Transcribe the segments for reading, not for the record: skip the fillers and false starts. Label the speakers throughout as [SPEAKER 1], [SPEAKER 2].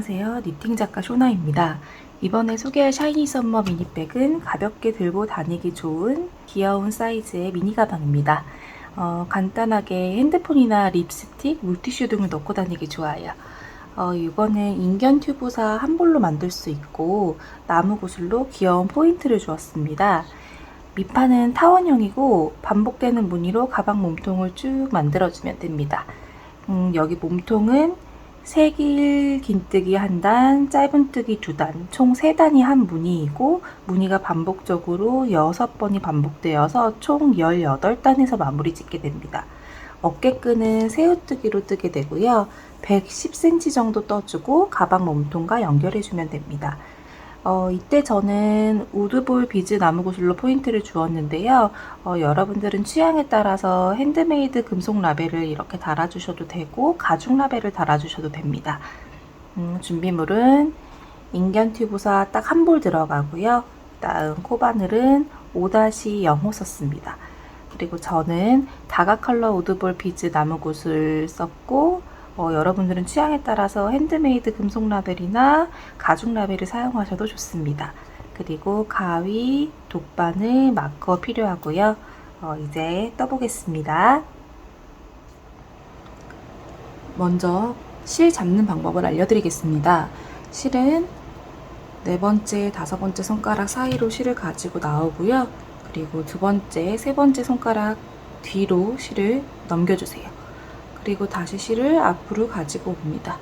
[SPEAKER 1] 안녕하세요. 니팅 작가 쇼나입니다. 이번에 소개할 샤이니 썸머 미니백은 가볍게 들고 다니기 좋은 귀여운 사이즈의 미니 가방입니다. 간단하게 핸드폰이나 립스틱, 물티슈 등을 넣고 다니기 좋아요. 이거는 인견 튜브사 한 볼로 만들 수 있고 나무 구슬로 귀여운 포인트를 주었습니다. 밑판은 타원형이고 반복되는 무늬로 가방 몸통을 쭉 만들어주면 됩니다. 여기 몸통은 세길 긴뜨기 1단, 짧은뜨기 2단, 총 3단이 한 무늬이고 무늬가 반복적으로 6번이 반복되어서 총 18단에서 마무리 짓게 됩니다. 어깨끈은 새우뜨기로 뜨게 되고요. 110cm 정도 떠주고 가방 몸통과 연결해주면 됩니다. 이때 저는 우드볼 비즈 나무구슬로 포인트를 주었는데요. 여러분들은 취향에 따라서 핸드메이드 금속 라벨을 이렇게 달아주셔도 되고 가죽 라벨을 달아주셔도 됩니다. 준비물은 인견 튜브사 딱 한 볼 들어가고요. 다음 코바늘은 5-0호 썼습니다. 그리고 저는 다각 컬러 우드볼 비즈 나무구슬 썼고 여러분들은 취향에 따라서 핸드메이드 금속 라벨이나 가죽 라벨을 사용하셔도 좋습니다. 그리고 가위, 돗바늘, 마커 필요하고요. 이제 떠보겠습니다. 먼저 실 잡는 방법을 알려드리겠습니다. 실은 4번째, 5번째 손가락 사이로 실을 가지고 나오고요. 그리고 2번째, 3번째 손가락 뒤로 실을 넘겨주세요. 그리고 다시 실을 앞으로 가지고 옵니다.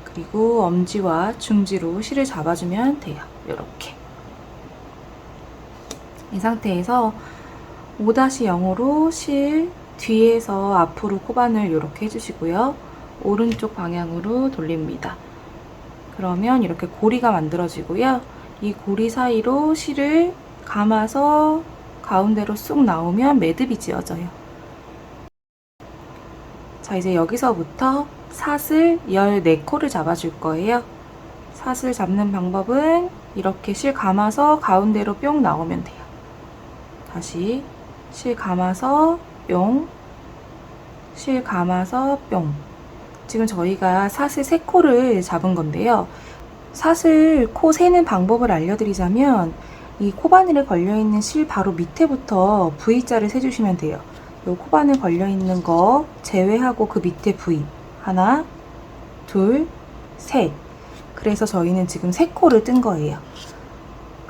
[SPEAKER 1] 그리고 엄지와 중지로 실을 잡아주면 돼요. 이렇게. 이 상태에서 5-0으로 실 뒤에서 앞으로 코바늘 이렇게 해주시고요. 오른쪽 방향으로 돌립니다. 그러면 이렇게 고리가 만들어지고요. 이 고리 사이로 실을 감아서 가운데로 쑥 나오면 매듭이 지어져요. 자, 이제 여기서부터 사슬 14코를 잡아줄 거예요. 사슬 잡는 방법은 이렇게 실 감아서 가운데로 뿅 나오면 돼요. 다시 실 감아서 뿅, 실 감아서 뿅. 지금 저희가 사슬 3코를 잡은 건데요. 사슬 코 세는 방법을 알려드리자면 이 코바늘에 걸려있는 실 바로 밑에부터 V자를 세주시면 돼요. 요 코바늘 걸려있는 거 제외하고 그 밑에 V 하나, 둘, 셋. 그래서 저희는 지금 3코를 뜬 거예요.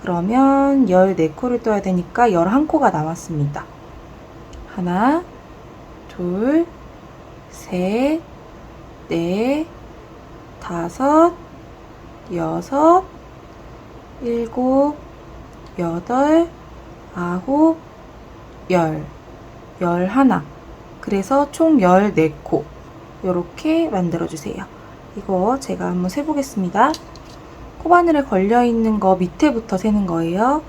[SPEAKER 1] 그러면 14코를 떠야 되니까 11코가 남았습니다. 하나, 둘, 셋, 넷, 다섯, 여섯, 일곱, 여덟, 아홉, 열. 11. 그래서 총 14코 이렇게 만들어주세요. 이거 제가 한번 세보겠습니다. 코바늘에 걸려있는 거 밑에부터 세는 거예요.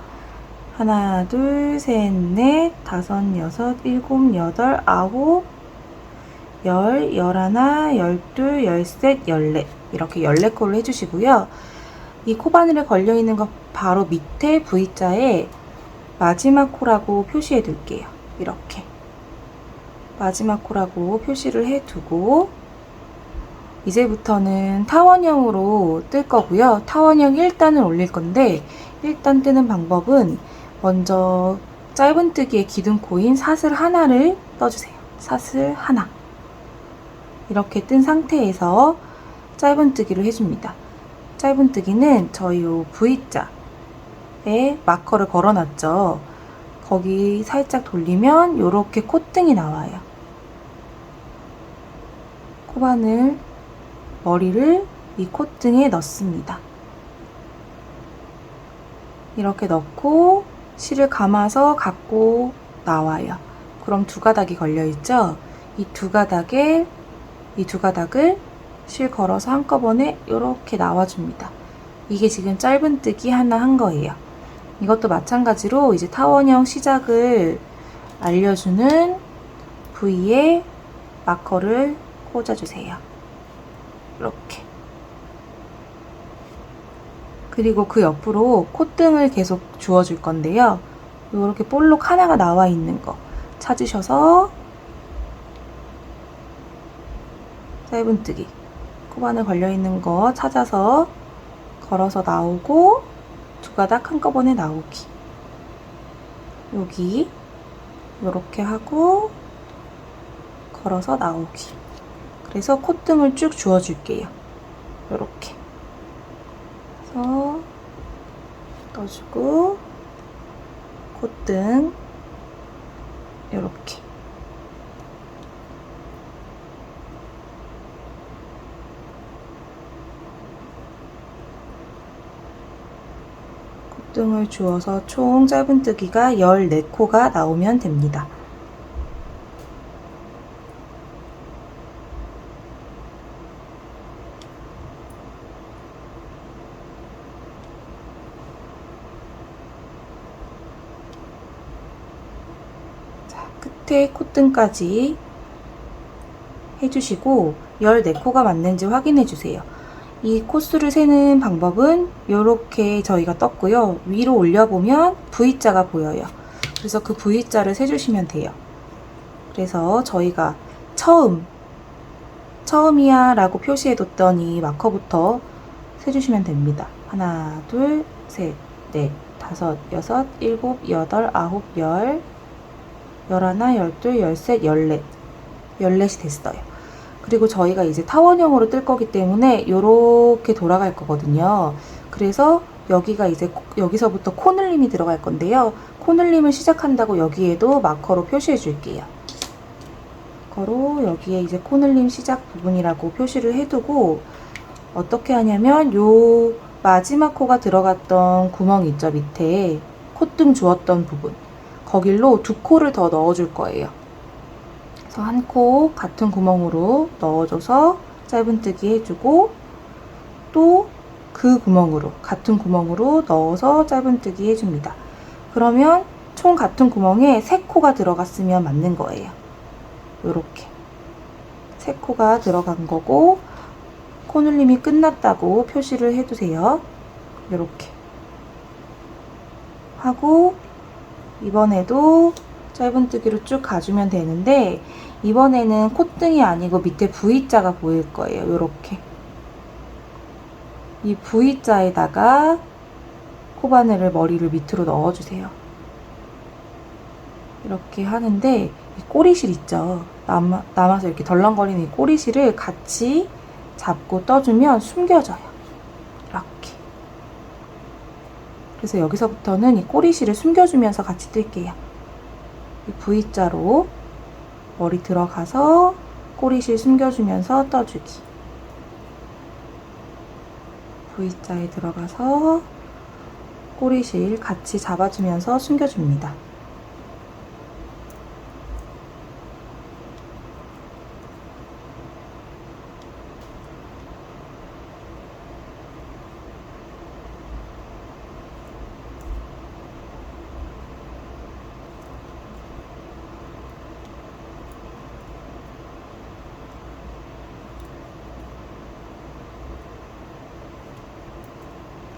[SPEAKER 1] 하나, 둘, 셋, 넷, 다섯, 여섯, 일곱, 여덟, 아홉, 열, 열하나, 열둘, 열셋, 열넷 이렇게 14코를 해주시고요. 이 코바늘에 걸려있는 거 바로 밑에 V자에 마지막 코라고 표시해 둘게요. 이렇게 마지막 코라고 표시를 해두고 이제부터는 타원형으로 뜰 거고요. 타원형 1단을 올릴 건데 1단 뜨는 방법은 먼저 짧은뜨기의 기둥코인 사슬 하나를 떠주세요. 사슬 하나. 이렇게 뜬 상태에서 짧은뜨기를 해줍니다. 짧은뜨기는 저희 요 V자에 마커를 걸어놨죠. 거기 살짝 돌리면 이렇게 콧등이 나와요. 코바늘 머리를 이 콧등에 넣습니다. 이렇게 넣고 실을 감아서 갖고 나와요. 그럼 2가닥이 걸려있죠? 이 두 가닥을 실 걸어서 한꺼번에 이렇게 나와줍니다. 이게 지금 짧은뜨기 하나 한 거예요. 이것도 마찬가지로 이제 타원형 시작을 알려주는 V에 마커를 꽂아주세요. 이렇게. 그리고 그 옆으로 콧등을 계속 주워줄 건데요. 이렇게 볼록 하나가 나와 있는 거 찾으셔서 짧은뜨기 코바늘 걸려있는 거 찾아서 걸어서 나오고 두 가닥 한꺼번에 나오기. 여기 이렇게 하고 걸어서 나오기. 그래서 콧등을 쭉 주워줄게요. 이렇게 그래서 떠주고 콧등 이렇게 콧등을 주워서 총 짧은뜨기가 14코가 나오면 됩니다. 끝에 콧등까지 해주시고 14코가 맞는지 확인해주세요. 이 코수를 세는 방법은 이렇게 저희가 떴고요. 위로 올려보면 V자가 보여요. 그래서 그 V자를 세주시면 돼요. 그래서 저희가 처음이야 라고 표시해뒀던 이 마커부터 세주시면 됩니다. 하나, 둘, 셋, 넷, 다섯, 여섯, 일곱, 여덟, 아홉, 열, 열하나, 열둘, 열셋, 열넷. 14이 됐어요. 그리고 저희가 이제 타원형으로 뜰 거기 때문에 이렇게 돌아갈 거거든요. 그래서 여기가 이제 여기서부터 코늘림이 들어갈 건데요. 코늘림을 시작한다고 여기에도 마커로 표시해 줄게요. 마커로 여기에 이제 코늘림 시작 부분이라고 표시를 해두고 어떻게 하냐면 요 마지막 코가 들어갔던 구멍 있죠, 밑에 콧등 주었던 부분, 거길로 2코를 더 넣어줄 거예요. 그래서 한 코 같은 구멍으로 넣어줘서 짧은뜨기 해주고 또 그 구멍으로 같은 구멍으로 넣어서 짧은뜨기 해줍니다. 그러면 총 같은 구멍에 3코가 들어갔으면 맞는 거예요. 요렇게 3코가 들어간 거고 코늘림이 끝났다고 표시를 해두세요. 요렇게 하고 이번에도 짧은뜨기로 쭉 가주면 되는데 이번에는 콧등이 아니고 밑에 V자가 보일 거예요. 요렇게 이 V자에다가 코바늘을 머리를 밑으로 넣어주세요. 이렇게 하는데 이 꼬리실 있죠. 남아서 이렇게 덜렁거리는 이 꼬리실을 같이 잡고 떠주면 숨겨져요. 이렇게. 그래서 여기서부터는 이 꼬리실을 숨겨주면서 같이 뜰게요. 이 V자로 머리 들어가서 꼬리실 숨겨주면서 떠주기. V자에 들어가서 꼬리실 같이 잡아주면서 숨겨줍니다.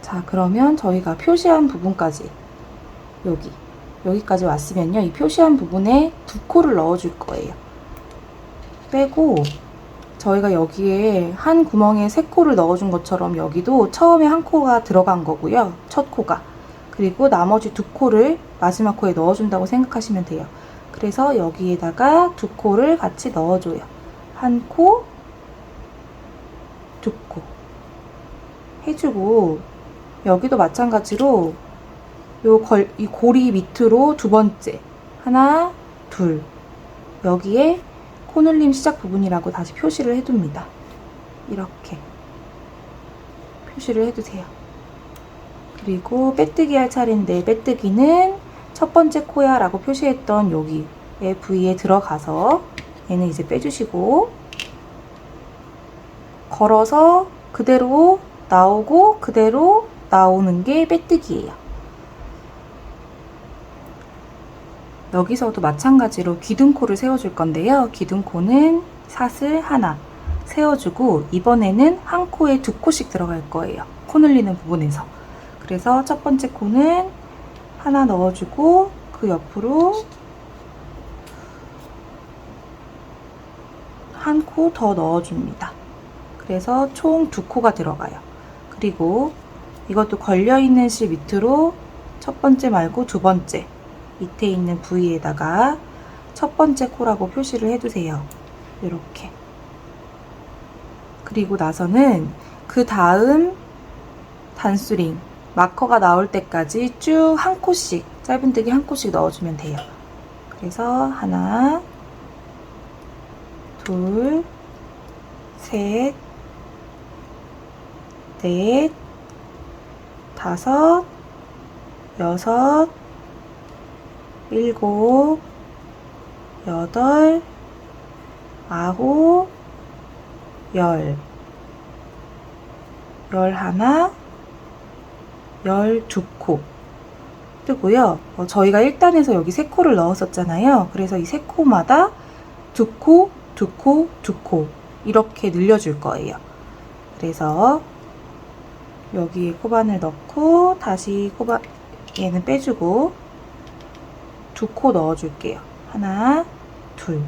[SPEAKER 1] 자, 그러면 저희가 표시한 부분까지 여기까지 왔으면요. 이 표시한 부분에 2코를 넣어줄 거예요. 빼고 저희가 여기에 한 구멍에 3코를 넣어준 것처럼 여기도 처음에 한 코가 들어간 거고요. 첫 코가. 그리고 나머지 2코를 마지막 코에 넣어준다고 생각하시면 돼요. 그래서 여기에다가 2코를 같이 넣어줘요. 한 코, 2코 해주고 여기도 마찬가지로 이 고리 밑으로 2번째 하나, 둘 여기에 코늘림 시작 부분이라고 다시 표시를 해둡니다. 이렇게 표시를 해두세요. 그리고 빼뜨기 할 차례인데 빼뜨기는 첫 번째 코야 라고 표시했던 여기에 V에 들어가서 얘는 이제 빼주시고 걸어서 그대로 나오고 그대로 나오는 게 빼뜨기예요. 여기서도 마찬가지로 기둥코를 세워줄 건데요. 기둥코는 사슬 하나 세워주고 이번에는 한 코에 2코씩 들어갈 거예요. 코 늘리는 부분에서. 그래서 첫 번째 코는 하나 넣어주고 그 옆으로 한 코 더 넣어줍니다. 그래서 총 2코가 들어가요. 그리고 이것도 걸려있는 실 밑으로 첫 번째 말고 두 번째 밑에 있는 부위에다가 첫 번째 코라고 표시를 해두세요. 이렇게. 그리고 나서는 그 다음 단수링 마커가 나올 때까지 쭉 한 코씩, 짧은뜨기 한 코씩 넣어주면 돼요. 그래서 하나, 둘, 셋, 넷, 다섯, 여섯, 일곱, 여덟, 아홉, 열하나, 12코 뜨고요. 저희가 1단에서 여기 3코를 넣었었잖아요. 그래서 이 3코마다 2코, 2코, 2코 이렇게 늘려줄 거예요. 그래서 여기에 코바늘 넣고 다시 얘는 빼주고 2코 넣어줄게요. 하나, 둘.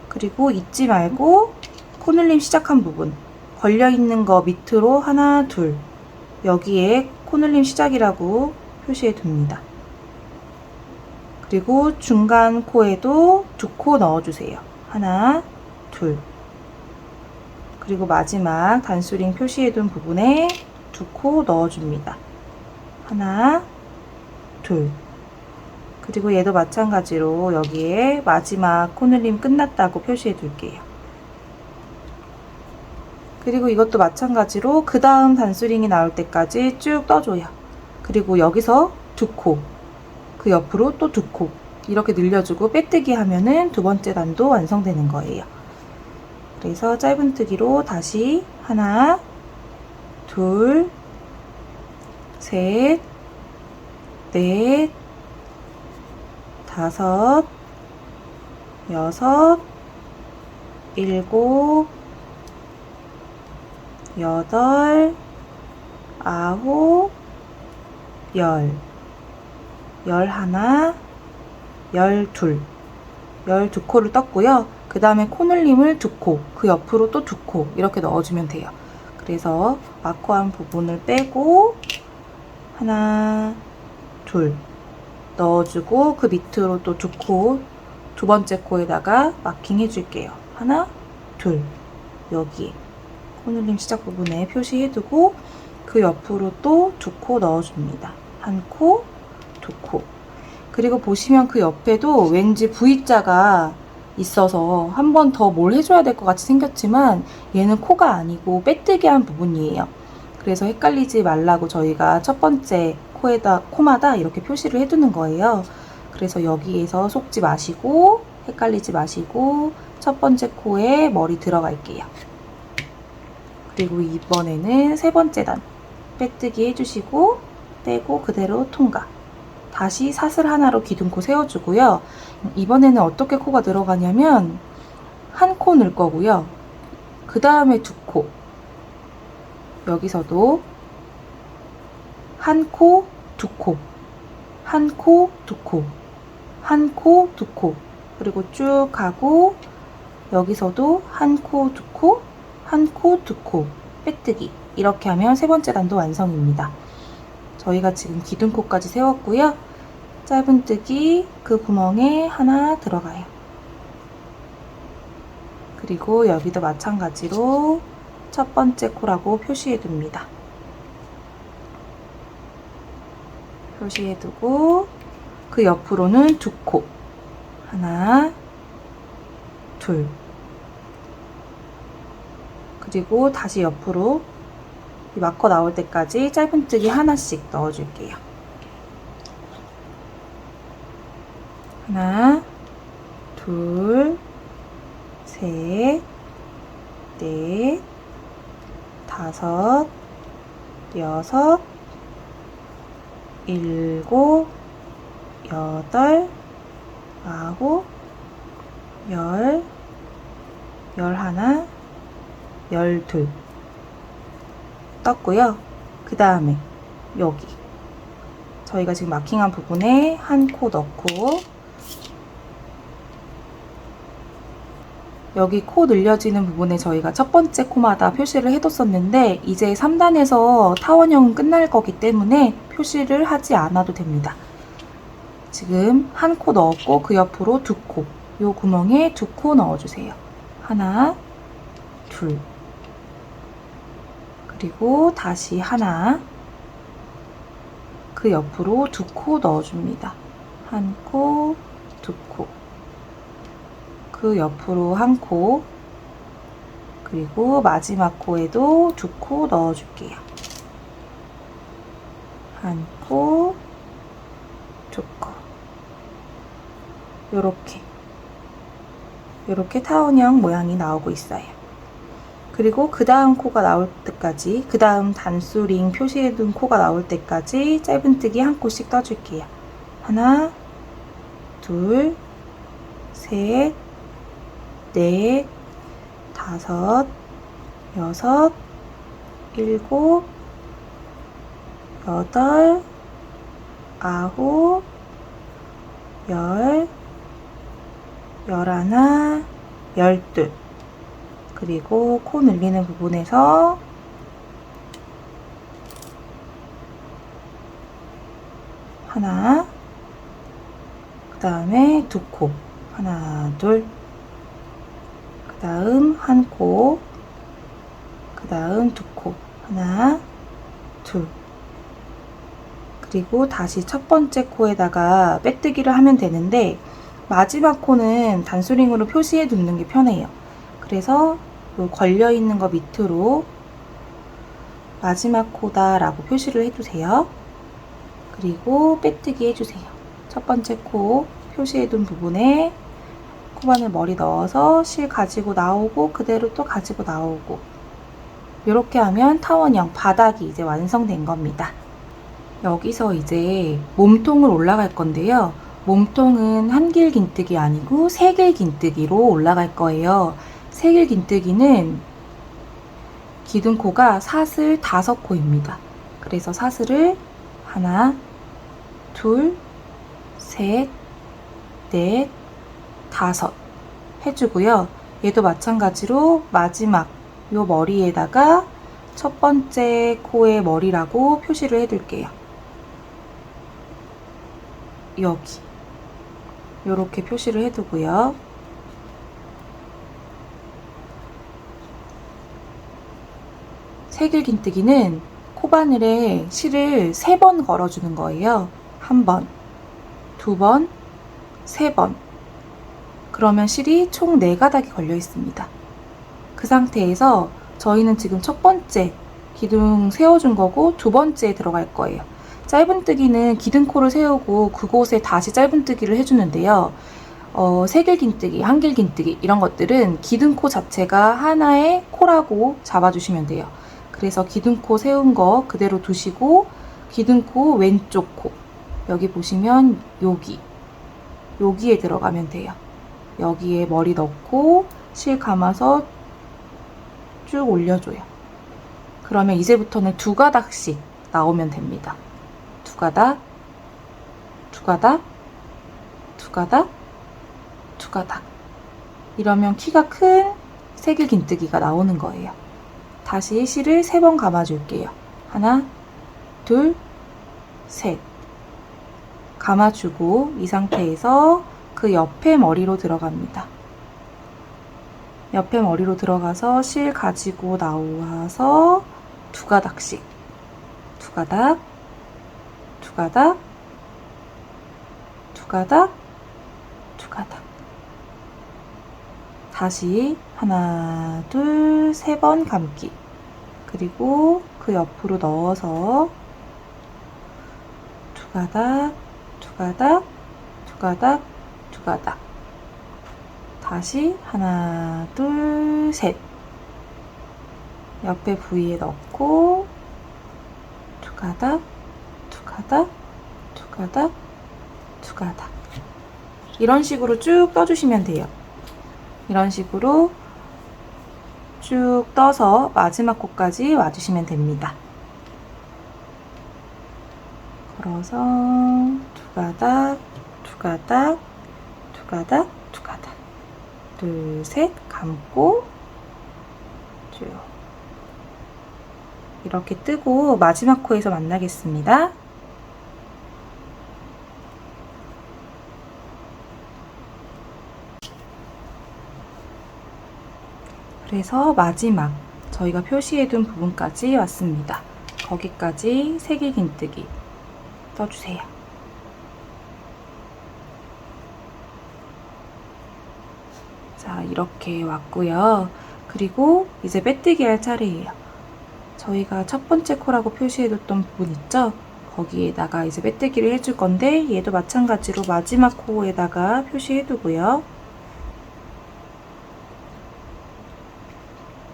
[SPEAKER 1] 그리고 잊지 말고 코늘림 시작한 부분 걸려있는 거 밑으로 하나, 둘. 여기에 코늘림 시작이라고 표시해 둡니다. 그리고 중간 코에도 2코 넣어주세요. 하나, 둘. 그리고 마지막 단수링 표시해 둔 부분에 2코 넣어줍니다. 하나, 둘. 그리고 얘도 마찬가지로 여기에 마지막 코늘림 끝났다고 표시해 둘게요. 그리고 이것도 마찬가지로 그 다음 단수링이 나올 때까지 쭉 떠줘요. 그리고 여기서 2코, 그 옆으로 또 2코 이렇게 늘려주고 빼뜨기 하면은 두 번째 단도 완성되는 거예요. 그래서 짧은뜨기로 다시 하나, 둘, 셋, 넷, 다섯, 여섯, 일곱, 여덟, 아홉, 열하나, 12, 12코를 떴고요. 그 다음에 코늘림을 2코, 그 옆으로 또 2코 이렇게 넣어주면 돼요. 그래서 마커한 부분을 빼고 하나, 둘 넣어주고 그 밑으로 또 2코, 두 번째 코에다가 마킹 해줄게요. 하나, 둘 여기에 코늘림 시작 부분에 표시해두고 그 옆으로 또 2코 넣어줍니다. 한 코, 2코. 그리고 보시면 그 옆에도 왠지 V자가 있어서 한 번 더 뭘 해줘야 될 것 같이 생겼지만 얘는 코가 아니고 빼뜨기 한 부분이에요. 그래서 헷갈리지 말라고 저희가 첫 번째 코마다 이렇게 표시를 해두는 거예요. 그래서 여기에서 속지 마시고 헷갈리지 마시고 첫 번째 코에 머리 들어갈게요. 그리고 이번에는 세 번째 단 빼뜨기 해주시고 떼고 그대로 통과. 다시 사슬 하나로 기둥코 세워주고요. 이번에는 어떻게 코가 들어가냐면 한 코 넣을 거고요. 그 다음에 2코. 여기서도 한 코, 2코, 한 코, 2코, 한 코, 2코. 그리고 쭉 가고 여기서도 한 코, 2코, 한 코, 2코 빼뜨기. 이렇게 하면 세 번째 단도 완성입니다. 저희가 지금 기둥코까지 세웠고요. 짧은뜨기 그 구멍에 하나 들어가요. 그리고 여기도 마찬가지로 첫 번째 코라고 표시해 둡니다. 표시해 두고 그 옆으로는 2코. 하나, 둘. 그리고 다시 옆으로 이 마커 나올 때까지 짧은뜨기 하나씩 넣어줄게요. 하나, 둘, 셋, 넷, 다섯, 여섯, 일곱, 여덟, 아홉, 열하나, 12 떴고요. 그 다음에 여기 저희가 지금 마킹한 부분에 한 코 넣고 여기 코 늘려지는 부분에 저희가 첫 번째 코마다 표시를 해뒀었는데 이제 3단에서 타원형은 끝날 거기 때문에 표시를 하지 않아도 됩니다. 지금 한 코 넣었고 그 옆으로 두 코, 요 구멍에 두 코 넣어주세요. 하나, 둘, 그리고 다시 하나, 그 옆으로 두 코 넣어줍니다. 한 코, 두 코, 그 옆으로 한 코, 그리고 마지막 코에도 두 코 넣어줄게요. 한 코, 두 코. 요렇게 타원형 모양이 나오고 있어요. 그리고 그 다음 코가 나올 때까지, 그 다음 단수링 표시해둔 코가 나올 때까지 짧은뜨기 한 코씩 떠줄게요. 하나, 둘, 셋, 넷, 다섯, 여섯, 일곱, 여덟, 아홉, 열, 열하나, 열둘. 그리고 코 늘리는 부분에서 하나, 그 다음에 두 코, 하나, 둘, 그 다음 한 코, 그 다음 두 코, 하나, 둘. 그리고 다시 첫 번째 코에다가 빼뜨기를 하면 되는데 마지막 코는 단수링으로 표시해 두는 게 편해요. 그래서 요 걸려 있는 거 밑으로 마지막 코다 라고 표시를 해주세요. 그리고 빼뜨기 해주세요. 첫 번째 코 표시해 둔 부분에 코바늘 머리 넣어서 실 가지고 나오고 그대로 또 가지고 나오고, 이렇게 하면 타원형 바닥이 이제 완성된 겁니다. 여기서 이제 몸통을 올라갈 건데요. 몸통은 한길 긴뜨기 아니고 세길 긴뜨기로 올라갈 거예요. 세길 긴뜨기는 기둥코가 사슬 5코입니다. 그래서 사슬을 하나, 둘, 셋, 넷, 다섯 해주고요. 얘도 마찬가지로 마지막 요 머리에다가 첫 번째 코의 머리라고 표시를 해둘게요. 여기 요렇게 표시를 해두고요. 세길 긴뜨기는 코바늘에 실을 3번 걸어주는 거예요. 1번, 2번, 3번. 그러면 실이 총 4가닥이 걸려 있습니다. 그 상태에서 저희는 지금 첫 번째 기둥 세워준 거고 두 번째에 들어갈 거예요. 짧은뜨기는 기둥코를 세우고 그곳에 다시 짧은뜨기를 해주는데요. 세길긴뜨기, 한길긴뜨기 이런 것들은 기둥코 자체가 하나의 코라고 잡아주시면 돼요. 그래서 기둥코 세운 거 그대로 두시고 기둥코 왼쪽 코, 여기 보시면 여기에 들어가면 돼요. 여기에 머리 넣고 실 감아서 쭉 올려줘요. 그러면 이제부터는 2가닥씩 나오면 됩니다. 2가닥, 2가닥, 2가닥, 2가닥. 이러면 키가 큰 세길긴뜨기가 나오는 거예요. 다시 실을 3번 감아줄게요. 하나, 둘, 셋. 감아주고 이 상태에서 그 옆에 머리로 들어갑니다. 옆에 머리로 들어가서 실 가지고 나와서 2가닥씩, 2가닥, 2가닥, 2가닥, 2가닥. 다시 하나, 둘, 3번 감기. 그리고 그 옆으로 넣어서 2가닥, 2가닥, 2가닥, 2가닥. 다시 하나, 둘, 셋. 옆에 부위에 넣고 2가닥, 2가닥, 2가닥, 2가닥. 이런 식으로 쭉 떠주시면 돼요. 이런 식으로 쭉 떠서 마지막 코까지 와주시면 됩니다. 걸어서 2가닥, 2가닥, 2가닥, 2가닥. 둘, 셋, 감고 쭉 이렇게 뜨고 마지막 코에서 만나겠습니다. 그래서 마지막 저희가 표시해둔 부분까지 왔습니다. 거기까지 세길긴뜨기 떠주세요. 자, 이렇게 왔고요. 그리고 이제 빼뜨기 할 차례예요. 저희가 첫 번째 코라고 표시해뒀던 부분 있죠? 거기에다가 이제 빼뜨기를 해줄 건데 얘도 마찬가지로 마지막 코에다가 표시해두고요.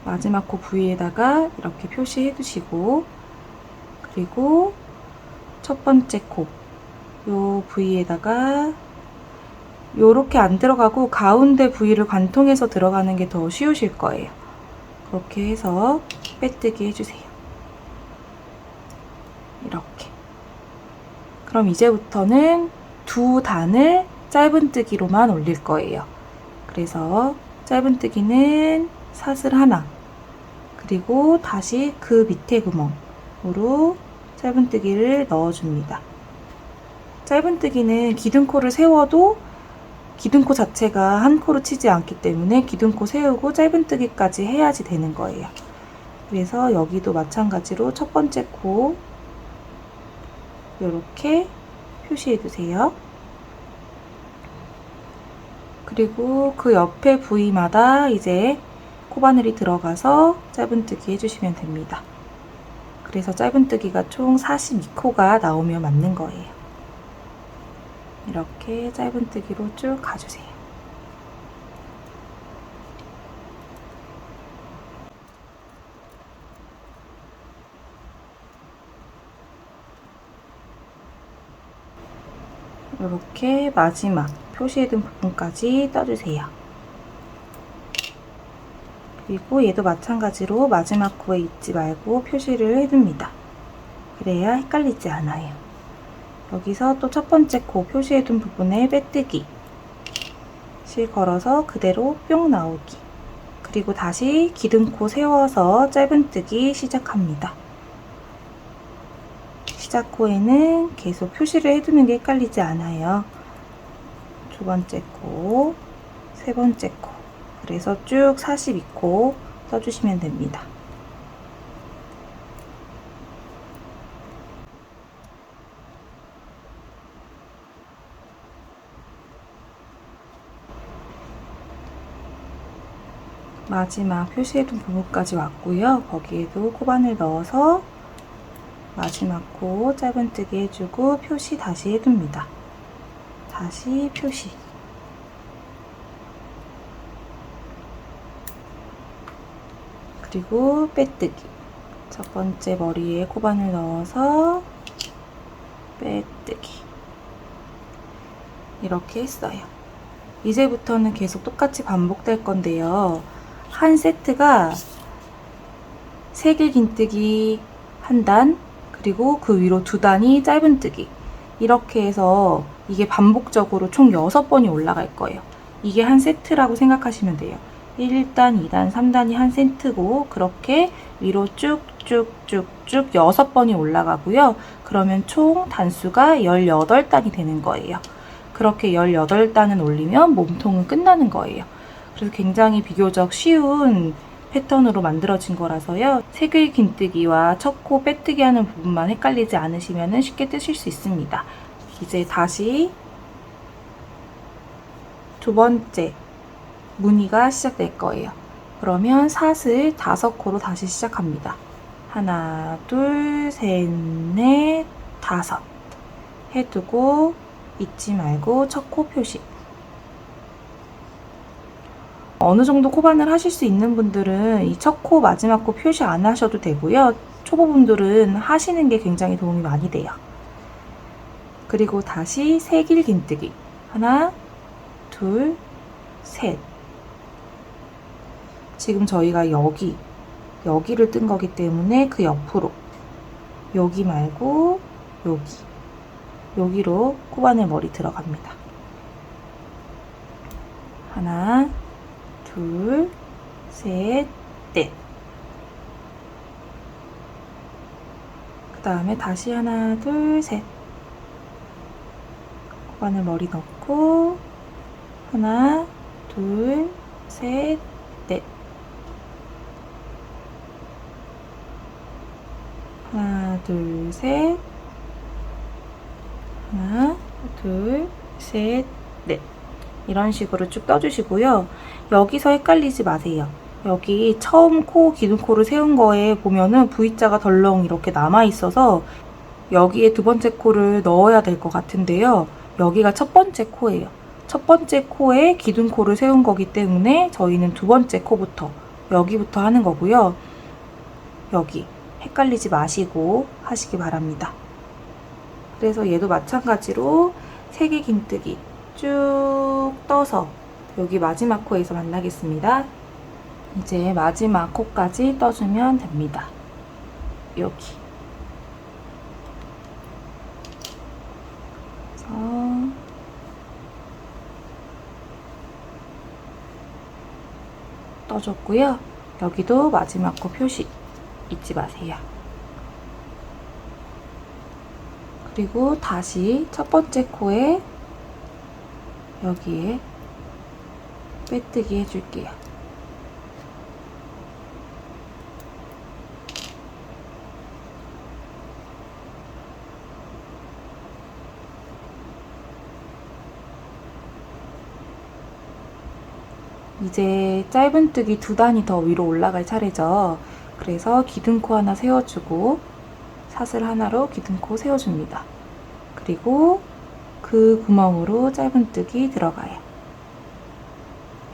[SPEAKER 1] 마지막 코 부위에다가 이렇게 표시해두시고, 그리고 첫 번째 코 요 부위에다가 요렇게 안 들어가고 가운데 부위를 관통해서 들어가는 게 더 쉬우실 거예요. 그렇게 해서 빼뜨기 해주세요. 이렇게. 그럼 이제부터는 두 단을 짧은뜨기로만 올릴 거예요. 그래서 짧은뜨기는 사슬 하나, 그리고 다시 그 밑에 구멍으로 짧은뜨기를 넣어줍니다. 짧은뜨기는 기둥코를 세워도 기둥코 자체가 한 코로 치지 않기 때문에 기둥코 세우고 짧은뜨기까지 해야지 되는 거예요. 그래서 여기도 마찬가지로 첫 번째 코 이렇게 표시해 두세요. 그리고 그 옆에 부위마다 이제 코바늘이 들어가서 짧은뜨기 해주시면 됩니다. 그래서 짧은뜨기가 총 42코가 나오면 맞는 거예요. 이렇게 짧은뜨기로 쭉 가주세요. 이렇게 마지막 표시해둔 부분까지 떠주세요. 그리고 얘도 마찬가지로 마지막 코에 잊지 말고 표시를 해둡니다. 그래야 헷갈리지 않아요. 여기서 또 첫 번째 코 표시해둔 부분에 빼뜨기 실 걸어서 그대로 뿅 나오기, 그리고 다시 기둥코 세워서 짧은뜨기 시작합니다. 시작 코에는 계속 표시를 해두는 게 헷갈리지 않아요. 두 번째 코, 세 번째 코, 그래서 쭉 42코 써주시면 됩니다. 마지막 표시해둔 부분까지 왔고요. 거기에도 코바늘 넣어서 마지막 코 짧은뜨기 해주고 표시 다시 해둡니다. 다시 표시. 그리고 빼뜨기. 첫 번째 머리에 코바늘 넣어서 빼뜨기. 이렇게 했어요. 이제부터는 계속 똑같이 반복될 건데요. 한 세트가 세길긴뜨기 한 단, 그리고 그 위로 두 단이 짧은뜨기, 이렇게 해서 이게 반복적으로 총 6번이 올라갈 거예요. 이게 한 세트라고 생각하시면 돼요. 1단, 2단, 3단이 한 세트고, 그렇게 위로 쭉쭉쭉쭉 6번이 올라가고요. 그러면 총 단수가 18단이 되는 거예요. 그렇게 18단은 올리면 몸통은 끝나는 거예요. 그래서 굉장히 비교적 쉬운 패턴으로 만들어진 거라서요. 세길긴뜨기와 첫 코 빼뜨기 하는 부분만 헷갈리지 않으시면 쉽게 뜨실 수 있습니다. 이제 다시 두 번째 무늬가 시작될 거예요. 그러면 사슬 5코로 다시 시작합니다. 하나, 둘, 셋, 넷, 5 해두고 잊지 말고 첫 코 표시. 어느 정도 코바늘 하실 수 있는 분들은 이 첫 코, 마지막 코 표시 안 하셔도 되고요. 초보분들은 하시는 게 굉장히 도움이 많이 돼요. 그리고 다시 세길긴뜨기. 하나, 둘, 셋. 지금 저희가 여기를 뜬 거기 때문에 그 옆으로, 여기 말고 여기로 코바늘 머리 들어갑니다. 하나, 둘, 셋, 넷. 그 다음에 다시 하나, 둘, 셋. 고관을 머리 넣고 하나, 둘, 셋, 넷. 하나, 둘, 셋. 하나, 둘, 셋, 넷. 이런 식으로 쭉 떠주시고요. 여기서 헷갈리지 마세요. 여기 처음 코, 기둥코를 세운 거에 보면은 V자가 덜렁 이렇게 남아있어서 여기에 두 번째 코를 넣어야 될 것 같은데요. 여기가 첫 번째 코예요. 첫 번째 코에 기둥코를 세운 거기 때문에 저희는 두 번째 코부터 여기부터 하는 거고요. 여기 헷갈리지 마시고 하시기 바랍니다. 그래서 얘도 마찬가지로 세개 긴뜨기 쭉 떠서 여기 마지막 코에서 만나겠습니다. 이제 마지막 코까지 떠주면 됩니다. 여기. 그래서 떠줬고요. 여기도 마지막 코 표시 잊지 마세요. 그리고 다시 첫 번째 코에 여기에 빼뜨기 해줄게요. 이제 짧은뜨기 두 단이 더 위로 올라갈 차례죠. 그래서 기둥코 하나 세워주고 사슬 하나로 기둥코 세워줍니다. 그리고 그 구멍으로 짧은뜨기 들어가요.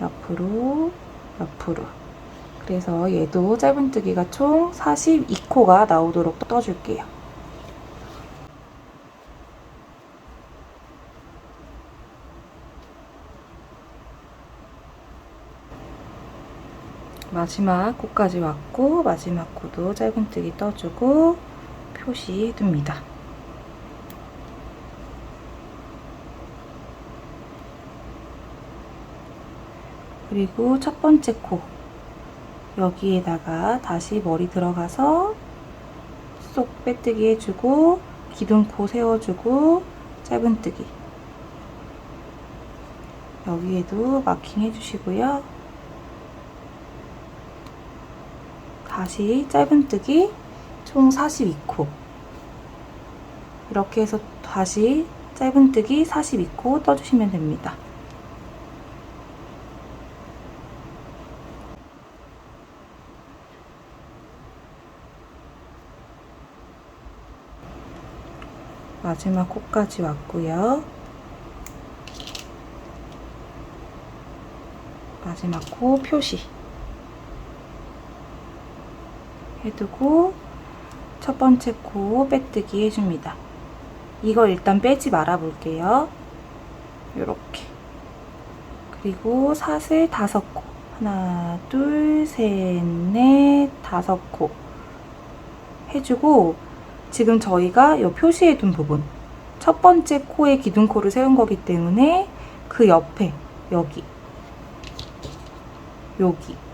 [SPEAKER 1] 옆으로, 옆으로. 그래서 얘도 짧은뜨기가 총 42코가 나오도록 떠줄게요. 마지막 코까지 왔고 마지막 코도 짧은뜨기 떠주고 표시해둡니다. 그리고 첫 번째 코 여기에다가 다시 머리 들어가서 쏙 빼뜨기 해주고 기둥코 세워주고 짧은뜨기 여기에도 마킹 해주시고요. 다시 짧은뜨기 총 42코 이렇게 해서 다시 짧은뜨기 42코 떠주시면 됩니다. 마지막 코까지 왔고요. 마지막 코 표시 해두고 첫 번째 코 빼뜨기 해줍니다. 이거 일단 빼지 말아 볼게요. 요렇게. 그리고 사슬 5코 하나, 둘, 셋, 넷, 5코 해주고 지금 저희가 요 표시해둔 부분 첫 번째 코에 기둥코를 세운 거기 때문에 그 옆에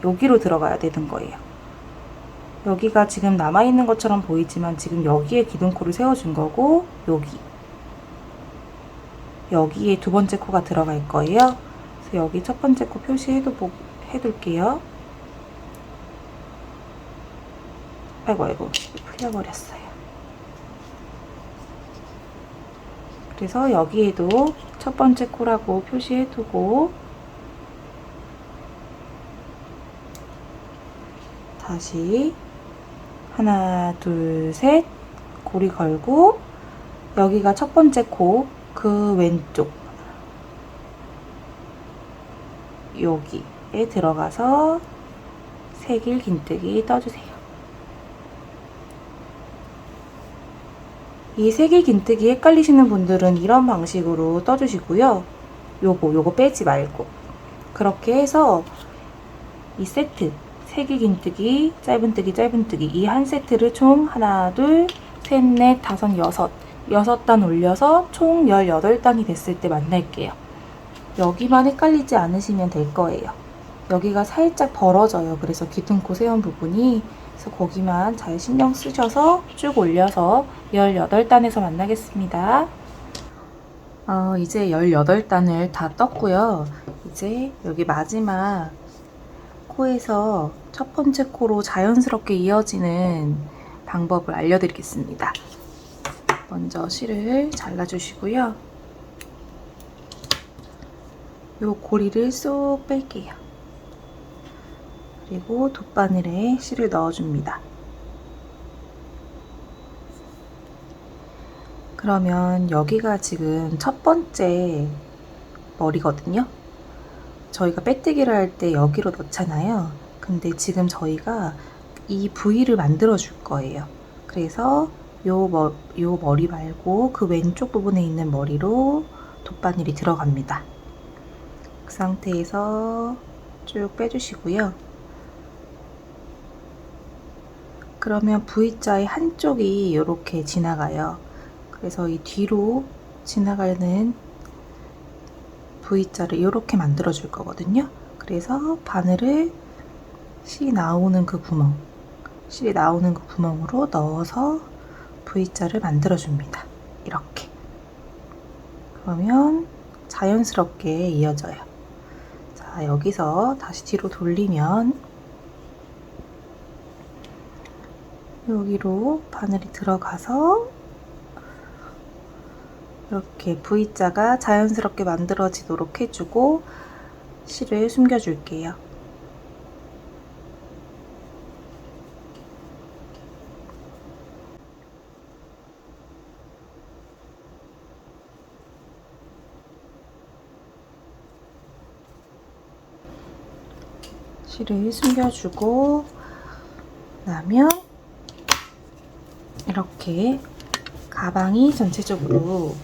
[SPEAKER 1] 여기로 들어가야 되는 거예요. 여기가 지금 남아있는 것처럼 보이지만 지금 여기에 기둥코를 세워준 거고 여기에 두 번째 코가 들어갈 거예요. 그래서 여기 첫 번째 코 표시해둘게요. 아이고 풀려버렸어요. 그래서 여기에도 첫 번째 코라고 표시해두고 다시 하나, 둘, 셋 고리 걸고 여기가 첫 번째 코 그 왼쪽 여기에 들어가서 세길 긴뜨기 떠주세요. 이 세길 긴뜨기 헷갈리시는 분들은 이런 방식으로 떠주시고요. 요거 빼지 말고 그렇게 해서 이 세트 세길 긴뜨기 짧은뜨기 이 한 세트를 총 하나, 둘, 셋, 넷, 다섯, 여섯 단 올려서 총 18단이 됐을 때 만날게요. 여기만 헷갈리지 않으시면 될 거예요. 여기가 살짝 벌어져요. 그래서 귀등코 세운 부분이. 그래서 거기만 잘 신경 쓰셔서 쭉 올려서 18단에서 만나겠습니다. 이제 18단을 다 떴고요. 이제 여기 마지막 코에서 첫 번째 코로 자연스럽게 이어지는 방법을 알려드리겠습니다. 먼저 실을 잘라주시고요. 요 고리를 쏙 뺄게요. 그리고 돗바늘에 실을 넣어줍니다. 그러면 여기가 지금 첫 번째 머리거든요. 저희가 빼뜨기를 할 때 여기로 넣잖아요. 근데 지금 저희가 이 부위를 만들어 줄 거예요. 그래서 요 머리 말고 그 왼쪽 부분에 있는 머리로 돗바늘이 들어갑니다. 그 상태에서 쭉 빼주시고요. 그러면 V자의 한쪽이 이렇게 지나가요. 그래서 이 뒤로 지나가는 V자를 이렇게 만들어 줄 거거든요. 그래서 바늘을 실이 나오는 그 구멍으로 넣어서 V자를 만들어 줍니다. 이렇게. 그러면 자연스럽게 이어져요. 자, 여기서 다시 뒤로 돌리면 여기로 바늘이 들어가서 이렇게 V자가 자연스럽게 만들어지도록 해주고 실을 숨겨줄게요. 실을 숨겨주고 나면 이렇게 가방이 전체적으로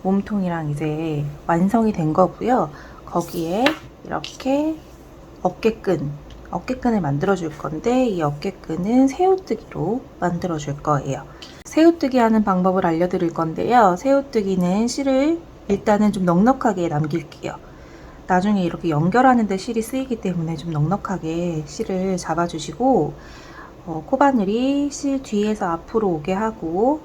[SPEAKER 1] 몸통이랑 이제 완성이 된 거고요. 거기에 이렇게 어깨끈을 만들어 줄 건데 이 어깨끈은 새우뜨기로 만들어 줄 거예요. 새우뜨기 하는 방법을 알려드릴 건데요. 새우뜨기는 실을 일단은 좀 넉넉하게 남길게요. 나중에 이렇게 연결하는 데 실이 쓰이기 때문에 좀 넉넉하게 실을 잡아주시고 코바늘이 실 뒤에서 앞으로 오게 하고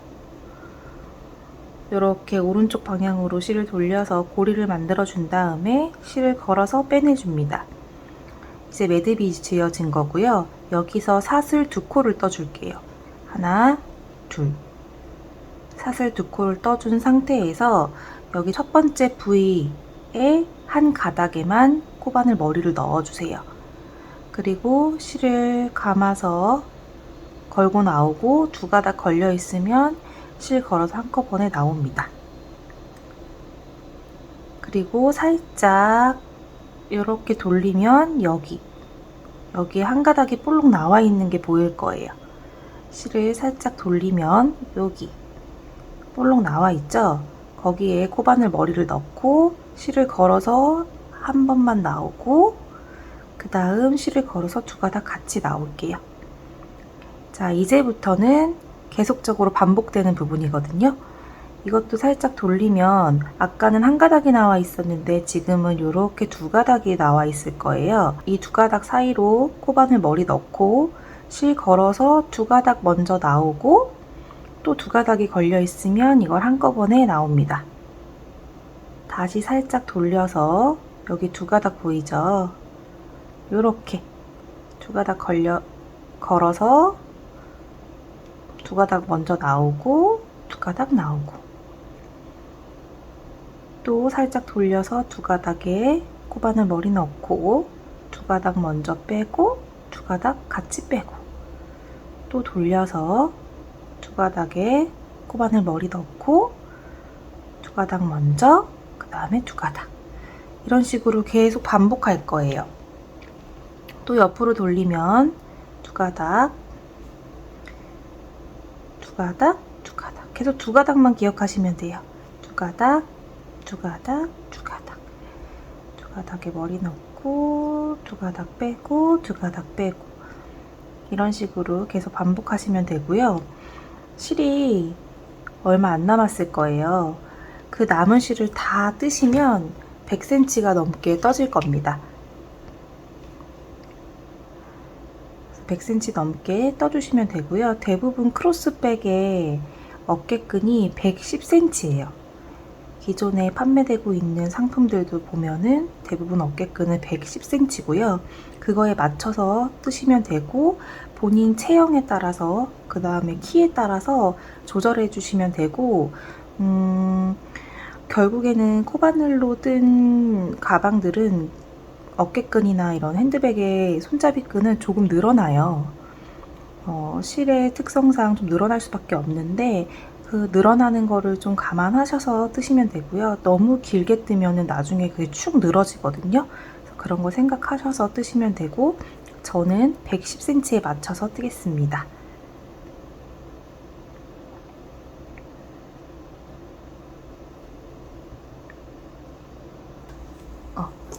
[SPEAKER 1] 이렇게 오른쪽 방향으로 실을 돌려서 고리를 만들어 준 다음에 실을 걸어서 빼내줍니다. 이제 매듭이 지어진 거고요. 여기서 사슬 2코를 떠줄게요. 하나, 둘. 사슬 2코를 떠준 상태에서 여기 첫 번째 부위에 한 가닥에만 코바늘 머리를 넣어주세요. 그리고 실을 감아서 걸고 나오고 두 가닥 걸려 있으면 실 걸어서 한꺼번에 나옵니다. 그리고 살짝 이렇게 돌리면 여기에 한 가닥이 볼록 나와 있는 게 보일 거예요. 실을 살짝 돌리면 여기 볼록 나와 있죠? 거기에 코바늘 머리를 넣고 실을 걸어서 한 번만 나오고 그 다음 실을 걸어서 두 가닥 같이 나올게요. 자, 이제부터는 계속적으로 반복되는 부분이거든요. 이것도 살짝 돌리면 아까는 한 가닥이 나와 있었는데 지금은 이렇게 두 가닥이 나와 있을 거예요. 이 두 가닥 사이로 코바늘 머리 넣고 실 걸어서 두 가닥 먼저 나오고 또 두 가닥이 걸려 있으면 이걸 한꺼번에 나옵니다. 다시 살짝 돌려서 여기 두 가닥 보이죠? 이렇게 두 가닥 걸어서 두 가닥 먼저 나오고 두 가닥 나오고 또 살짝 돌려서 두 가닥에 코바늘 머리 넣고 두 가닥 먼저 빼고 두 가닥 같이 빼고 또 돌려서 두 가닥에 코바늘 머리 넣고 두 가닥 먼저 그 다음에 두 가닥 이런 식으로 계속 반복할 거예요. 또 옆으로 돌리면 두 가닥 두 가닥 두 가닥 계속 두 가닥만 기억하시면 돼요. 두 가닥 두 가닥 두 가닥 두 가닥에 머리 넣고 두 가닥 빼고 두 가닥 빼고 이런 식으로 계속 반복하시면 되고요. 실이 얼마 안 남았을 거예요. 그 남은 실을 다 뜨시면 100cm가 넘게 떠질 겁니다. 100cm 넘게 떠주시면 되고요. 대부분 크로스백의 어깨끈이 110cm예요. 기존에 판매되고 있는 상품들도 보면은 대부분 어깨끈은 110cm고요. 그거에 맞춰서 뜨시면 되고, 본인 체형에 따라서, 그 다음에 키에 따라서 조절해 주시면 되고, 결국에는 코바늘로 뜬 가방들은 어깨끈이나 이런 핸드백의 손잡이끈은 조금 늘어나요. 실의 특성상 좀 늘어날 수밖에 없는데, 그 늘어나는 거를 좀 감안하셔서 뜨시면 되고요. 너무 길게 뜨면은 나중에 그게 축 늘어지거든요. 그래서 그런 거 생각하셔서 뜨시면 되고, 저는 110cm에 맞춰서 뜨겠습니다.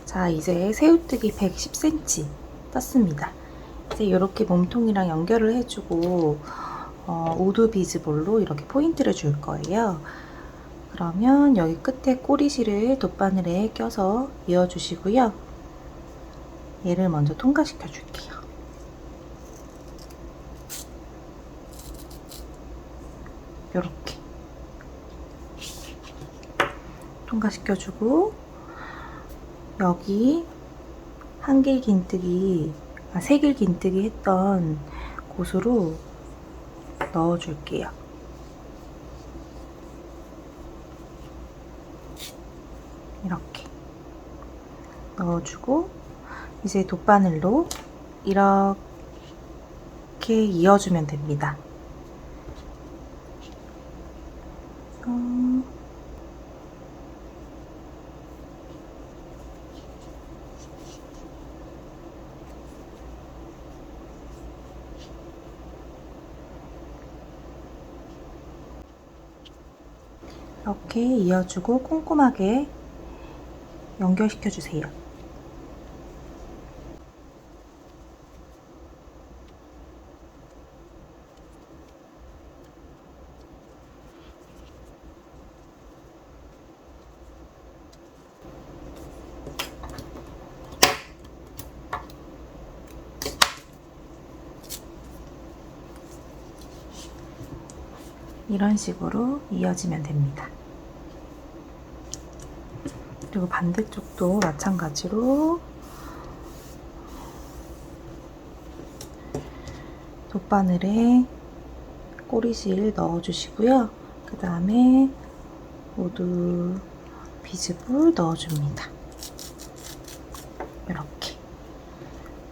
[SPEAKER 1] 자, 이제 새우뜨기 110cm 떴습니다. 이제 이렇게 몸통이랑 연결을 해주고 우드 비즈볼로 이렇게 포인트를 줄 거예요. 그러면 여기 끝에 꼬리실을 돗바늘에 껴서 이어주시고요. 얘를 먼저 통과시켜 줄게요. 이렇게 통과시켜주고, 여기 한길 긴뜨기, 세길 긴뜨기 했던 곳으로 넣어줄게요. 이렇게 넣어주고, 이제 돗바늘로 이렇게 이어주면 됩니다. 이렇게 이어주고 꼼꼼하게 연결시켜 주세요. 이런 식으로 이어지면 됩니다. 그리고 반대쪽도 마찬가지로 돗바늘에 꼬리실 넣어주시고요. 그 다음에 우드 비즈볼 넣어줍니다. 이렇게.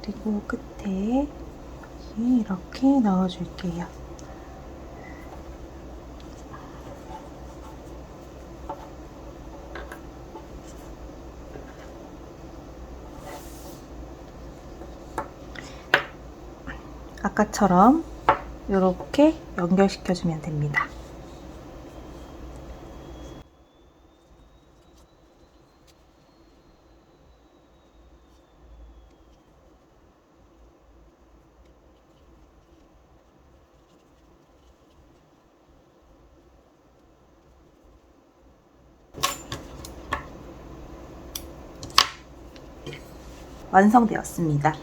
[SPEAKER 1] 그리고 끝에 이렇게 넣어줄게요. 아까처럼 이렇게 연결시켜주면 됩니다. 완성되었습니다.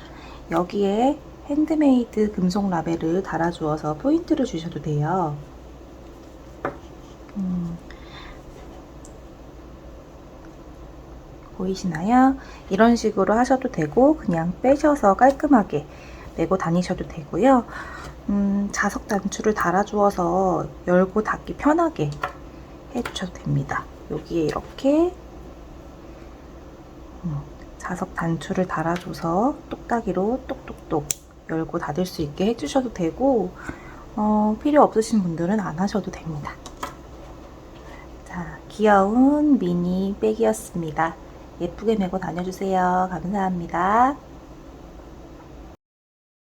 [SPEAKER 1] 여기에 핸드메이드 금속 라벨을 달아주어서 포인트를 주셔도 돼요. 보이시나요? 이런 식으로 하셔도 되고, 그냥 빼셔서 깔끔하게 메고 다니셔도 되고요. 자석 단추를 달아주어서 열고 닫기 편하게 해주셔도 됩니다. 여기에 이렇게 자석 단추를 달아줘서 똑딱이로 똑똑똑 열고 닫을 수 있게 해주셔도 되고, 필요 없으신 분들은 안 하셔도 됩니다. 자, 귀여운 미니 백이었습니다. 예쁘게 메고 다녀주세요. 감사합니다.